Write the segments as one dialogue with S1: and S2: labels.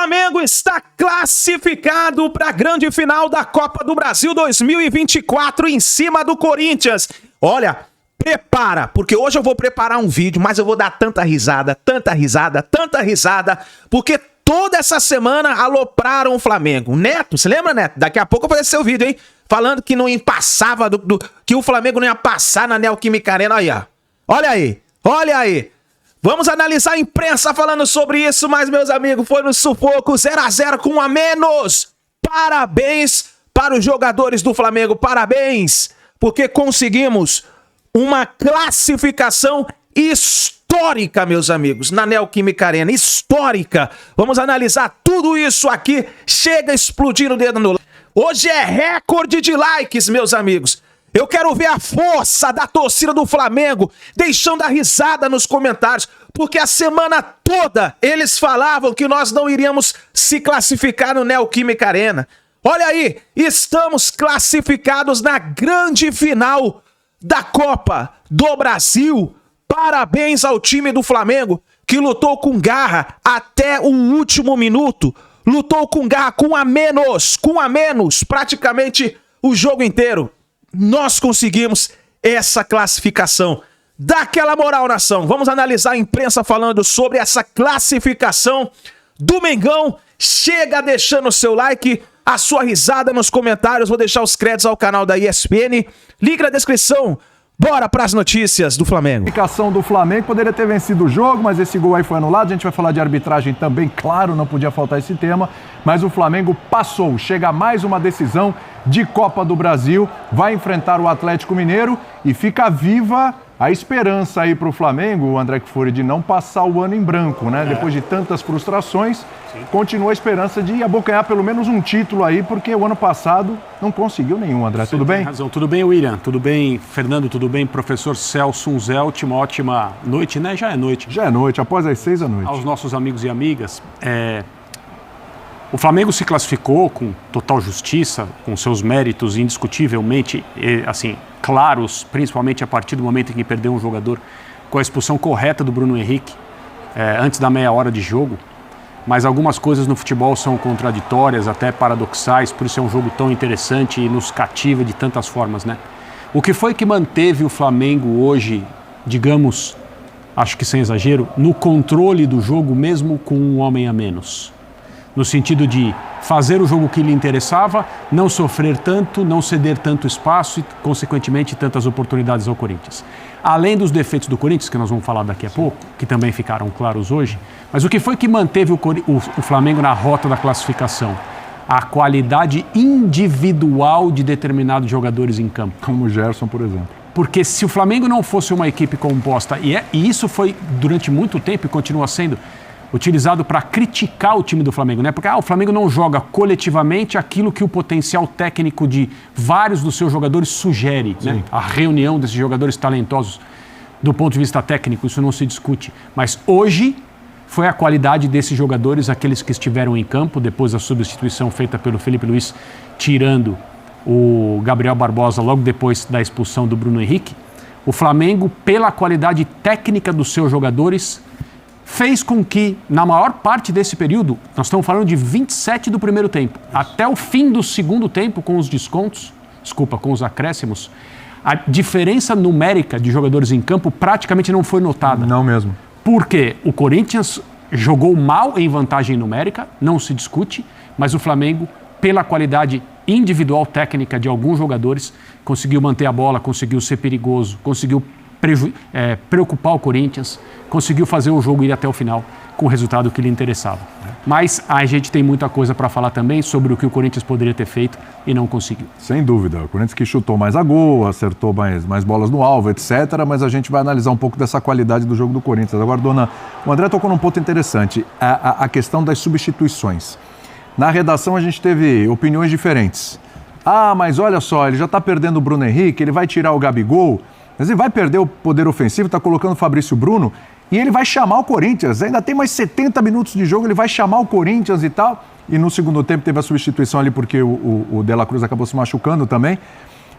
S1: Flamengo está classificado para a grande final da Copa do Brasil 2024 em cima do Corinthians. Olha, prepara, porque hoje eu vou preparar um vídeo, mas eu vou dar tanta risada, porque toda essa semana alopraram o Flamengo. Neto, você lembra, Neto? Daqui a pouco eu vou fazer seu vídeo, hein? Falando que não passava, que o Flamengo não ia passar na Neoquímica Arena. Aí, ó. Olha aí. Vamos analisar a imprensa falando sobre isso, mas, meus amigos, foi no sufoco, 0-0 com um a menos. Parabéns para os jogadores do Flamengo, parabéns, porque conseguimos uma classificação histórica, meus amigos, na Neoquímica Arena, histórica. Vamos analisar tudo isso aqui, chega explodindo o dedo no... Hoje é recorde de likes, meus amigos. Eu quero ver a força da torcida do Flamengo deixando a risada nos comentários, porque a semana toda eles falavam que nós não iríamos se classificar no Neoquímica Arena. Olha aí, estamos classificados na grande final da Copa do Brasil. Parabéns ao time do Flamengo, que lutou com garra até o último minuto. Lutou com garra, com a menos, praticamente o jogo inteiro. Nós conseguimos essa classificação. Dá aquela moral, nação. Vamos analisar a imprensa falando sobre essa classificação do Mengão. Chega deixando o seu like, a sua risada nos comentários. Vou deixar os créditos ao canal da ESPN. Link na descrição. Bora para as notícias do Flamengo.
S2: A classificação do Flamengo poderia ter vencido o jogo, mas esse gol aí foi anulado. A gente vai falar de arbitragem também, claro, não podia faltar esse tema. Mas o Flamengo passou, chega a mais uma decisão de Copa do Brasil, vai enfrentar o Atlético Mineiro e fica viva a esperança aí para o Flamengo, o André Kfouri, de não passar o ano em branco, né? Depois de tantas frustrações, continua a esperança de abocanhar pelo menos um título aí, porque o ano passado não conseguiu nenhum, André. Tudo bem?
S3: Tem razão. Tudo bem, William? Tudo bem, Fernando? Tudo bem, professor Celso Unzelt? Uma ótima noite, né? Já é noite.
S2: Já é noite, após as 6 da noite.
S3: Aos nossos amigos e amigas, o Flamengo se classificou com total justiça, com seus méritos indiscutivelmente, assim, claros, principalmente a partir do momento em que perdeu um jogador com a expulsão correta do Bruno Henrique, antes da meia hora de jogo. Mas algumas coisas no futebol são contraditórias, até paradoxais, por isso é um jogo tão interessante e nos cativa de tantas formas, né? O que foi que manteve o Flamengo hoje, digamos, acho que sem exagero, no controle do jogo mesmo com um homem a menos? No sentido de fazer o jogo que lhe interessava, não sofrer tanto, não ceder tanto espaço e, consequentemente, tantas oportunidades ao Corinthians. Além dos defeitos do Corinthians, que nós vamos falar daqui a pouco, que também ficaram claros hoje, mas o que foi que manteve o Flamengo na rota da classificação? A qualidade individual de determinados jogadores em campo.
S2: Como o Gerson, por exemplo.
S3: Porque se o Flamengo não fosse uma equipe composta, e isso foi durante muito tempo e continua sendo utilizado para criticar o time do Flamengo, né? Porque o Flamengo não joga coletivamente aquilo que o potencial técnico de vários dos seus jogadores sugere, né? A reunião desses jogadores talentosos do ponto de vista técnico, isso não se discute. Mas hoje foi a qualidade desses jogadores, aqueles que estiveram em campo, depois da substituição feita pelo Felipe Luiz, tirando o Gabriel Barbosa logo depois da expulsão do Bruno Henrique. O Flamengo, pela qualidade técnica dos seus jogadores, fez com que, na maior parte desse período, nós estamos falando de 27 do primeiro tempo, até o fim do segundo tempo, com os descontos, com os acréscimos, a diferença numérica de jogadores em campo praticamente não foi notada.
S2: Não mesmo.
S3: Porque o Corinthians jogou mal em vantagem numérica, não se discute, mas o Flamengo, pela qualidade individual técnica de alguns jogadores, conseguiu manter a bola, conseguiu ser perigoso, conseguiu preocupar o Corinthians, conseguiu fazer o jogo ir até o final com o resultado que lhe interessava. Mas a gente tem muita coisa para falar também sobre o que o Corinthians poderia ter feito e não conseguiu.
S2: Sem dúvida, o Corinthians que chutou mais a gol, acertou mais bolas no alvo, etc. Mas a gente vai analisar um pouco dessa qualidade do jogo do Corinthians. Agora, o André tocou num ponto interessante, a questão das substituições. Na redação a gente teve opiniões diferentes. Mas olha só, ele já está perdendo o Bruno Henrique, ele vai tirar o Gabigol, mas ele vai perder o poder ofensivo, está colocando o Fabrício Bruno e ele vai chamar o Corinthians. Ainda tem mais 70 minutos de jogo, ele vai chamar o Corinthians e tal. E no segundo tempo teve a substituição ali porque o De La Cruz acabou se machucando também.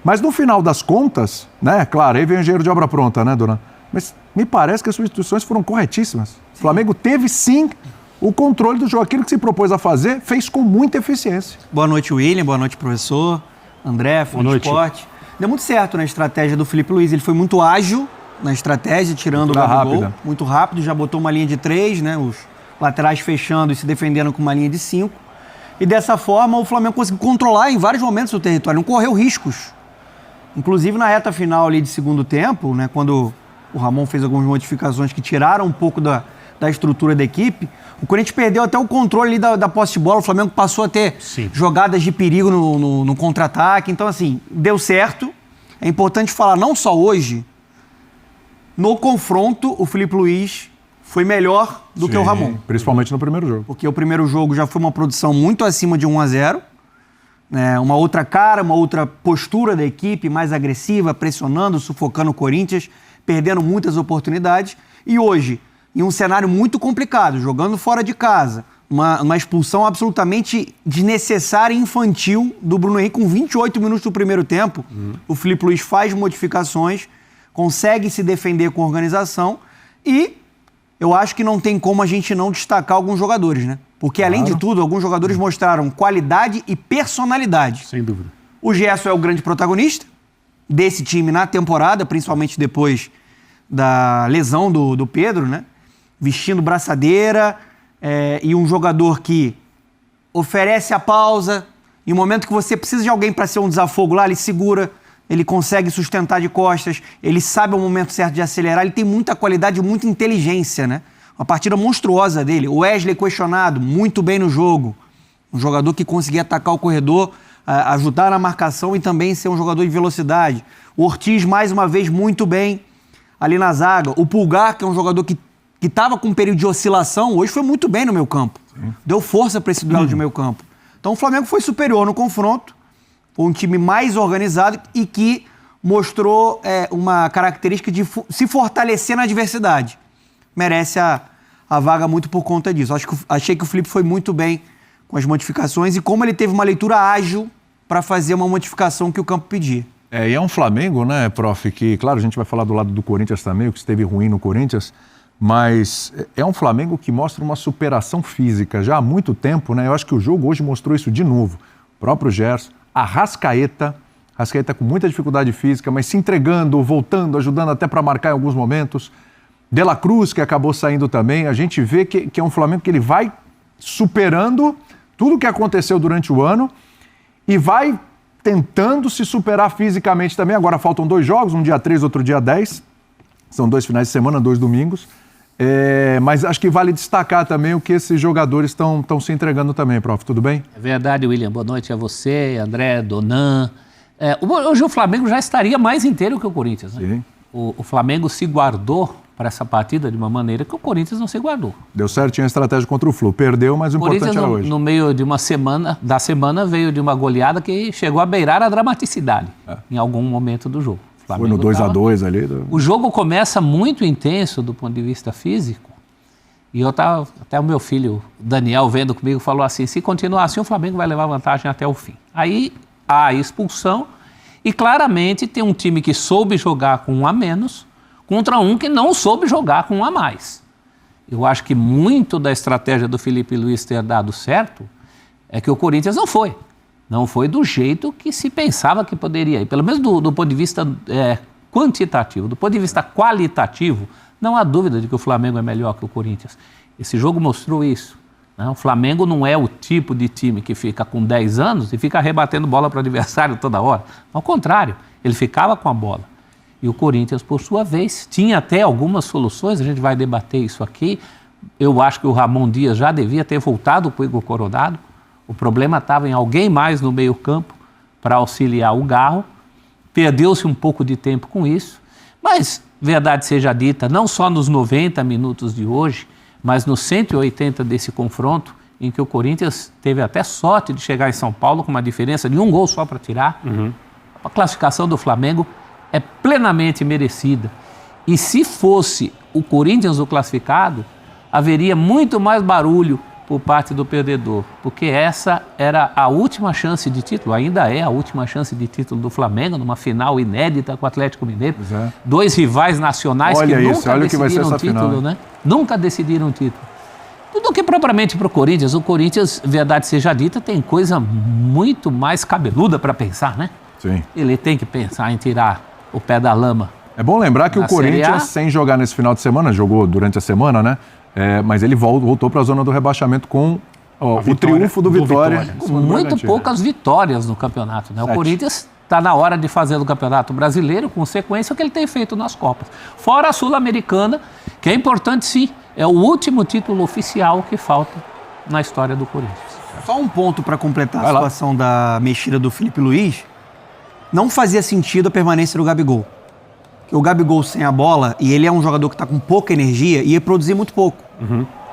S2: Mas no final das contas, né, claro, aí vem o engenheiro de obra pronta, né, dona? Mas me parece que as substituições foram corretíssimas. O Flamengo teve sim o controle do jogo. Aquilo que se propôs a fazer, fez com muita eficiência.
S4: Boa noite, William. Boa noite, professor. André, fã do esporte. Deu muito certo na estratégia do Felipe Luiz. Ele foi muito ágil na estratégia, tirando o Gabigol. Muito rápido, já botou uma linha de 3, né? Os laterais fechando e se defendendo com uma linha de 5. E dessa forma o Flamengo conseguiu controlar em vários momentos o território, não correu riscos. Inclusive na reta final ali de segundo tempo, né, quando o Ramon fez algumas modificações que tiraram um pouco da estrutura da equipe, o Corinthians perdeu até o controle ali da posse de bola, o Flamengo passou a ter jogadas de perigo no contra-ataque. Então, assim, deu certo. É importante falar, não só hoje, no confronto, o Felipe Luiz foi melhor do que o Ramon.
S2: Principalmente no primeiro jogo.
S4: Porque o primeiro jogo já foi uma produção muito acima de 1-0. Né? Uma outra cara, uma outra postura da equipe, mais agressiva, pressionando, sufocando o Corinthians, perdendo muitas oportunidades. E hoje, em um cenário muito complicado, jogando fora de casa, uma expulsão absolutamente desnecessária e infantil do Bruno Henrique com 28 minutos do primeiro tempo. O Felipe Luiz faz modificações, consegue se defender com organização e eu acho que não tem como a gente não destacar alguns jogadores, né? Porque, além de tudo, alguns jogadores mostraram qualidade e personalidade.
S3: Sem dúvida.
S4: O Gerson é o grande protagonista desse time na temporada, principalmente depois da lesão do Pedro, né? Vestindo braçadeira, e um jogador que oferece a pausa. Em um momento que você precisa de alguém para ser um desafogo lá, ele segura, ele consegue sustentar de costas, ele sabe o momento certo de acelerar, ele tem muita qualidade e muita inteligência, né? Uma partida monstruosa dele. O Wesley questionado, muito bem no jogo. Um jogador que conseguia atacar o corredor, ajudar na marcação e também ser um jogador de velocidade. O Ortiz, mais uma vez, muito bem ali na zaga. O Pulgar, que é um jogador que estava com um período de oscilação, hoje foi muito bem no meio campo. Deu força para esse duelo de meio campo. Então o Flamengo foi superior no confronto. Foi um time mais organizado e que mostrou uma característica de se fortalecer na adversidade. Merece a vaga muito por conta disso. Achei que o Felipe foi muito bem com as modificações e como ele teve uma leitura ágil para fazer uma modificação que o campo pedia.
S2: E é um Flamengo, né, prof, que, claro, a gente vai falar do lado do Corinthians também, o que esteve ruim no Corinthians, mas é um Flamengo que mostra uma superação física já há muito tempo, né? Eu acho que o jogo hoje mostrou isso de novo. O próprio Gerson, Arrascaeta com muita dificuldade física, mas se entregando, voltando, ajudando até para marcar em alguns momentos. De La Cruz, que acabou saindo também. A gente vê que é um Flamengo que ele vai superando tudo o que aconteceu durante o ano e vai tentando se superar fisicamente também. Agora faltam 2 jogos, um dia 3, outro dia 10. São 2 finais de semana, 2 domingos. Mas acho que vale destacar também o que esses jogadores estão se entregando também, prof. Tudo bem?
S5: É verdade, William. Boa noite a você, André, Donan. Hoje o Flamengo já estaria mais inteiro que o Corinthians, né? Sim. O Flamengo se guardou para essa partida de uma maneira que o Corinthians não se guardou.
S2: Deu certinho a estratégia contra o Flu. Perdeu, mas o importante era hoje.
S5: No meio de uma semana, veio de uma goleada que chegou a beirar a dramaticidade em algum momento do jogo.
S2: Foi no 2-2 ali.
S5: O jogo começa muito intenso do ponto de vista físico. E até o meu filho, Daniel, vendo comigo, falou assim, se continuar assim, o Flamengo vai levar vantagem até o fim. Aí há a expulsão e claramente tem um time que soube jogar com 1 a menos contra um que não soube jogar com 1 a mais. Eu acho que muito da estratégia do Felipe Luiz ter dado certo é que o Corinthians não foi. Não foi do jeito que se pensava que poderia ir. Pelo menos do ponto de vista quantitativo. Do ponto de vista qualitativo, não há dúvida de que o Flamengo é melhor que o Corinthians. Esse jogo mostrou isso. Né? O Flamengo não é o tipo de time que fica com 10 anos e fica rebatendo bola para o adversário toda hora. Ao contrário, ele ficava com a bola. E o Corinthians, por sua vez, tinha até algumas soluções, a gente vai debater isso aqui. Eu acho que o Ramon Dias já devia ter voltado para o Igor Coronado. O problema estava em alguém mais no meio-campo para auxiliar o Garro. Perdeu-se um pouco de tempo com isso. Mas, verdade seja dita, não só nos 90 minutos de hoje, mas nos 180 desse confronto, em que o Corinthians teve até sorte de chegar em São Paulo com uma diferença de 1 gol só para tirar. A classificação do Flamengo é plenamente merecida. E se fosse o Corinthians o classificado, haveria muito mais barulho por parte do perdedor, porque essa era a última chance de título, ainda é a última chance de título do Flamengo, numa final inédita com o Atlético Mineiro. 2 rivais nacionais que nunca decidiram título, né? Nunca decidiram título. do que propriamente para o Corinthians. O Corinthians, verdade seja dita, tem coisa muito mais cabeluda para pensar, né?
S2: Sim.
S5: Ele tem que pensar em tirar o pé da lama.
S2: É bom lembrar que o Corinthians, sem jogar nesse final de semana, jogou durante a semana, né? Mas ele voltou para a zona do rebaixamento com o triunfo do Vitória.
S5: Com muito poucas vitórias no campeonato, né? O Corinthians está na hora de fazer o Campeonato Brasileiro, com sequência o que ele tem feito nas Copas. Fora a Sul-Americana, que é importante sim, é o último título oficial que falta na história do Corinthians.
S4: Só um ponto para completar a situação da mexida do Felipe Luiz. Não fazia sentido a permanência do Gabigol. Porque o Gabigol sem a bola, e ele é um jogador que está com pouca energia, ia produzir muito pouco.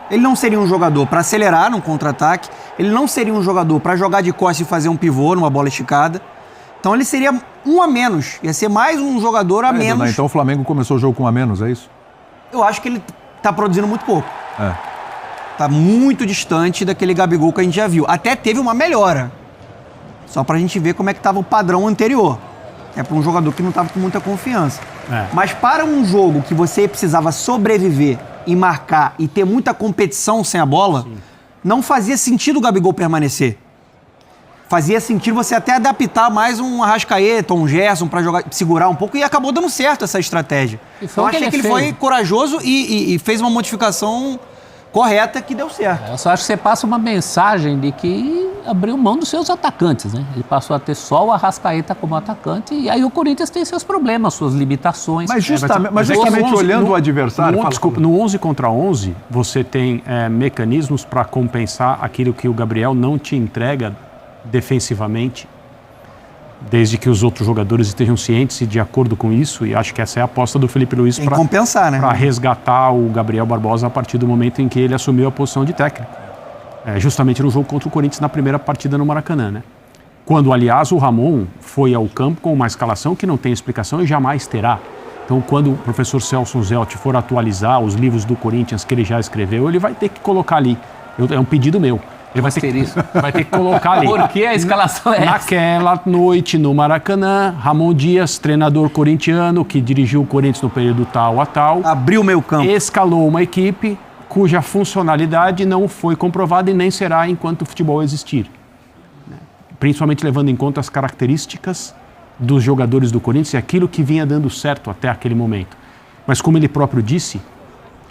S4: Ele não seria um jogador para acelerar num contra-ataque, ele não seria um jogador para jogar de costas e fazer um pivô numa bola esticada. Então ele seria um a menos, ia ser mais um jogador a menos.
S2: Então o Flamengo começou o jogo com um a menos, é isso?
S4: Eu acho que ele tá produzindo muito pouco. Tá muito distante daquele Gabigol que a gente já viu. Até teve uma melhora. Só pra gente ver como é que tava o padrão anterior. É para um jogador que não tava com muita confiança. Mas para um jogo que você precisava sobreviver e marcar e ter muita competição sem a bola, não fazia sentido o Gabigol permanecer. Fazia sentido você até adaptar mais um Arrascaeta, um Gerson para jogar, segurar um pouco, e acabou dando certo essa estratégia. Então achei que ele foi corajoso e fez uma modificação correta que deu certo.
S5: Eu só acho que você passa uma mensagem de que abriu mão dos seus atacantes, né? Ele passou a ter só o Arrascaeta como atacante, e aí o Corinthians tem seus problemas, suas limitações.
S2: Mas justamente olhando o adversário...
S3: No 11 contra 11, você tem mecanismos para compensar aquilo que o Gabriel não te entrega defensivamente, desde que os outros jogadores estejam cientes e de acordo com isso, e acho que essa é a aposta do Felipe Luiz para
S4: compensar, né?
S3: Para resgatar o Gabriel Barbosa a partir do momento em que ele assumiu a posição de técnico. Justamente no jogo contra o Corinthians na primeira partida no Maracanã, né? Quando, aliás, o Ramon foi ao campo com uma escalação que não tem explicação e jamais terá. Então, quando o professor Celso Zelt for atualizar os livros do Corinthians que ele já escreveu, ele vai ter que colocar ali. É um pedido meu. Ele vai ter que colocar ali.
S5: Por que a escalação é essa?
S3: Naquela noite no Maracanã, Ramon Dias, treinador corintiano, que dirigiu o Corinthians no período tal a tal.
S4: Abriu o meio campo.
S3: Escalou uma equipe cuja funcionalidade não foi comprovada e nem será enquanto o futebol existir. Principalmente levando em conta as características dos jogadores do Corinthians e aquilo que vinha dando certo até aquele momento. Mas como ele próprio disse,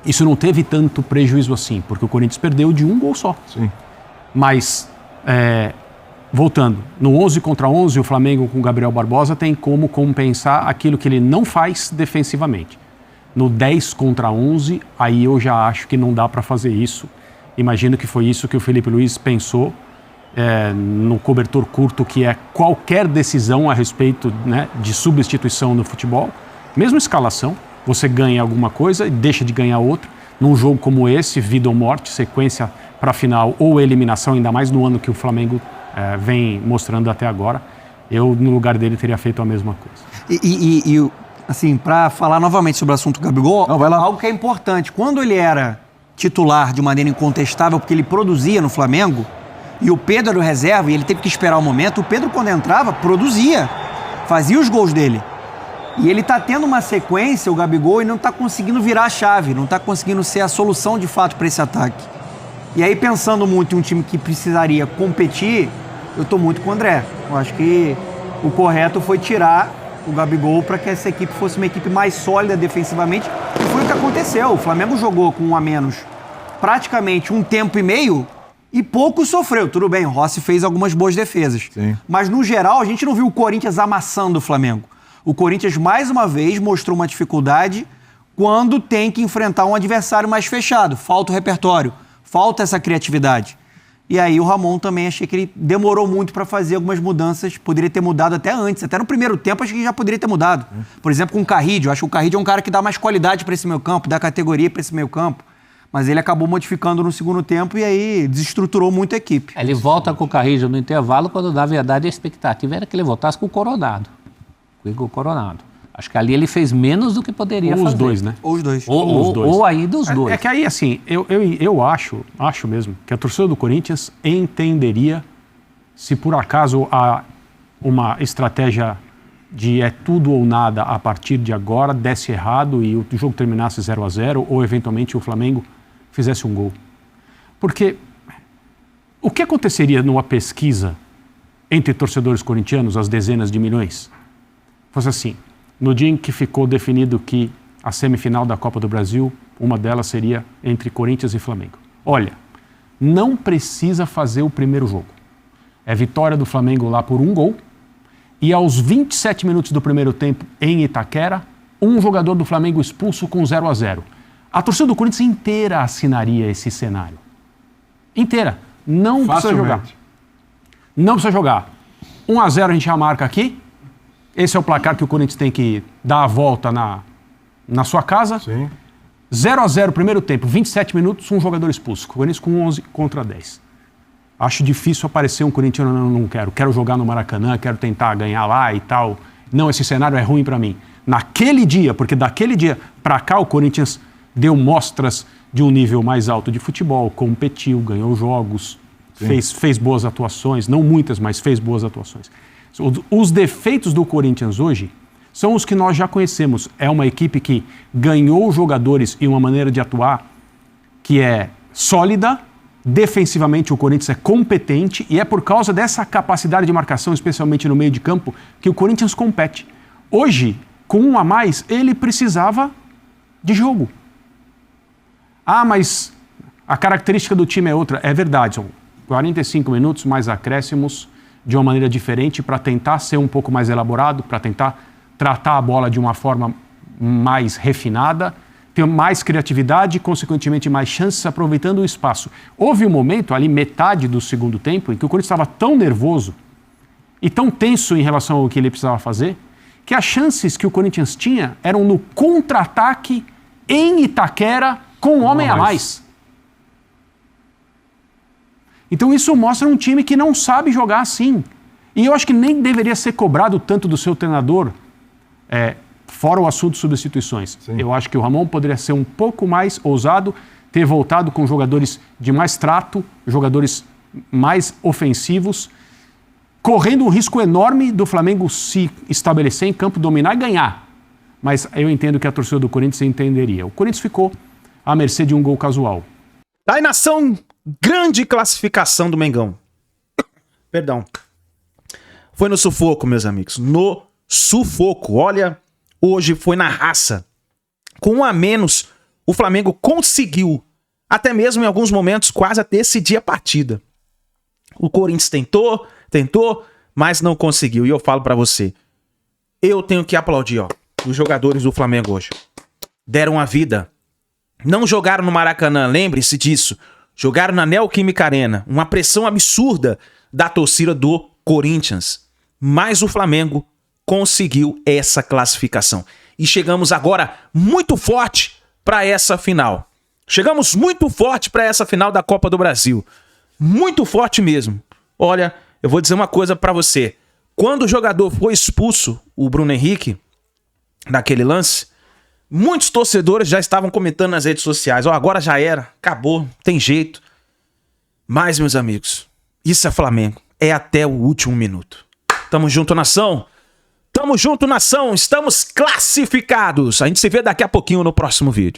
S3: isso não teve tanto prejuízo assim, porque o Corinthians perdeu de um gol só.
S2: Sim.
S3: Mas, voltando, no 11 contra 11, o Flamengo com o Gabriel Barbosa tem como compensar aquilo que ele não faz defensivamente. No 10 contra 11, aí eu já acho que não dá para fazer isso. Imagino que foi isso que o Felipe Luiz pensou no cobertor curto, que é qualquer decisão a respeito, né, de substituição no futebol. Mesmo escalação, você ganha alguma coisa e deixa de ganhar outra. Num jogo como esse, vida ou morte, sequência para a final ou eliminação, ainda mais no ano que o Flamengo vem mostrando até agora, eu, no lugar dele, teria feito a mesma coisa.
S4: Assim, para falar novamente sobre o assunto do Gabigol, algo que é importante. Quando ele era titular de maneira incontestável, porque ele produzia no Flamengo, e o Pedro era o reserva, e ele teve que esperar o momento, o Pedro, quando entrava, produzia, fazia os gols dele. E ele tá tendo uma sequência, o Gabigol, e não tá conseguindo virar a chave, não tá conseguindo ser a solução de fato para esse ataque. E aí, pensando muito em um time que precisaria competir, eu tô muito com o André. Eu acho que o correto foi tirar o Gabigol para que essa equipe fosse uma equipe mais sólida defensivamente. E foi o que aconteceu. O Flamengo jogou com um a menos praticamente um tempo e meio e pouco sofreu. Tudo bem, o Rossi fez algumas boas defesas.
S2: Sim.
S4: Mas, no geral, a gente não viu o Corinthians amassando o Flamengo. O Corinthians, mais uma vez, mostrou uma dificuldade quando tem que enfrentar um adversário mais fechado. Falta o repertório, falta essa criatividade. E aí o Ramon também, achei que ele demorou muito para fazer algumas mudanças, poderia ter mudado até antes, até no primeiro tempo acho que já poderia ter mudado. Por exemplo, com o Carrillo, acho que o Carrillo é um cara que dá mais qualidade para esse meio campo, dá categoria para esse meio campo, mas ele acabou modificando no segundo tempo e aí desestruturou muito a equipe.
S5: Ele volta com o Carrillo no intervalo, quando na verdade a expectativa era que ele voltasse com o Coronado, com o Igor Coronado. Acho que ali ele fez menos do que poderia fazer.
S3: Ou os dois, né?
S4: Ou os dois.
S5: Ou aí dos dois.
S3: É que aí, assim, eu acho mesmo que a torcida do Corinthians entenderia se por acaso há uma estratégia de tudo ou nada a partir de agora desse errado e o jogo terminasse 0-0 ou eventualmente o Flamengo fizesse um gol. Porque o que aconteceria numa pesquisa entre torcedores corintianos, as dezenas de milhões, fosse assim, no dia em que ficou definido que a semifinal da Copa do Brasil, uma delas seria entre Corinthians e Flamengo. Olha, não precisa fazer o primeiro jogo. É vitória do Flamengo lá por 1 gol, e aos 27 minutos do primeiro tempo, em Itaquera, um jogador do Flamengo expulso com 0-0. A torcida do Corinthians inteira assinaria esse cenário. Inteira. Não precisa jogar. Não precisa jogar. 1-0 a gente já marca aqui. Esse é o placar que o Corinthians tem que dar a volta na sua casa.
S2: Sim.
S3: 0-0 primeiro tempo, 27 minutos, um jogador expulso. O Corinthians com 11 contra 10. Acho difícil aparecer um corintiano, não quero. Quero jogar no Maracanã, quero tentar ganhar lá e tal. Não, esse cenário é ruim para mim. Naquele dia, porque daquele dia para cá o Corinthians deu mostras de um nível mais alto de futebol, competiu, ganhou jogos, fez boas atuações, não muitas, mas fez boas atuações. Os defeitos do Corinthians hoje são os que nós já conhecemos. É uma equipe que ganhou jogadores e uma maneira de atuar que é sólida, defensivamente o Corinthians é competente e é por causa dessa capacidade de marcação, especialmente no meio de campo, que o Corinthians compete. Hoje, com 1 a mais, ele precisava de jogo. Ah, mas a característica do time é outra. É verdade, são 45 minutos mais acréscimos de uma maneira diferente para tentar ser um pouco mais elaborado, para tentar tratar a bola de uma forma mais refinada, ter mais criatividade e, consequentemente, mais chances aproveitando o espaço. Houve um momento, ali metade do segundo tempo, em que o Corinthians estava tão nervoso e tão tenso em relação ao que ele precisava fazer, que as chances que o Corinthians tinha eram no contra-ataque em Itaquera com um homem a mais. Então isso mostra um time que não sabe jogar assim. E eu acho que nem deveria ser cobrado tanto do seu treinador, fora o assunto de substituições. Sim. Eu acho que o Ramon poderia ser um pouco mais ousado, ter voltado com jogadores de mais trato, jogadores mais ofensivos, correndo um risco enorme do Flamengo se estabelecer em campo, dominar e ganhar. Mas eu entendo que a torcida do Corinthians entenderia. O Corinthians ficou à mercê de um gol casual.
S1: Aí, nação, grande classificação do Mengão. Perdão. Foi no sufoco, meus amigos. No sufoco. Olha, hoje foi na raça. Com 1 a menos, o Flamengo conseguiu, até mesmo em alguns momentos, quase até decidir a partida. O Corinthians tentou, mas não conseguiu. E eu falo pra você, eu tenho que aplaudir, os jogadores do Flamengo hoje. Deram a vida. Não jogaram no Maracanã, lembre-se disso. Jogaram na Neoquímica Arena. Uma pressão absurda da torcida do Corinthians. Mas o Flamengo conseguiu essa classificação. E chegamos agora muito forte para essa final. Chegamos muito forte para essa final da Copa do Brasil. Muito forte mesmo. Olha, eu vou dizer uma coisa para você. Quando o jogador foi expulso, o Bruno Henrique, naquele lance, muitos torcedores já estavam comentando nas redes sociais. Agora já era, acabou, tem jeito. Mas, meus amigos, isso é Flamengo. É até o último minuto. Tamo junto, nação. Tamo junto, nação. Estamos classificados. A gente se vê daqui a pouquinho no próximo vídeo.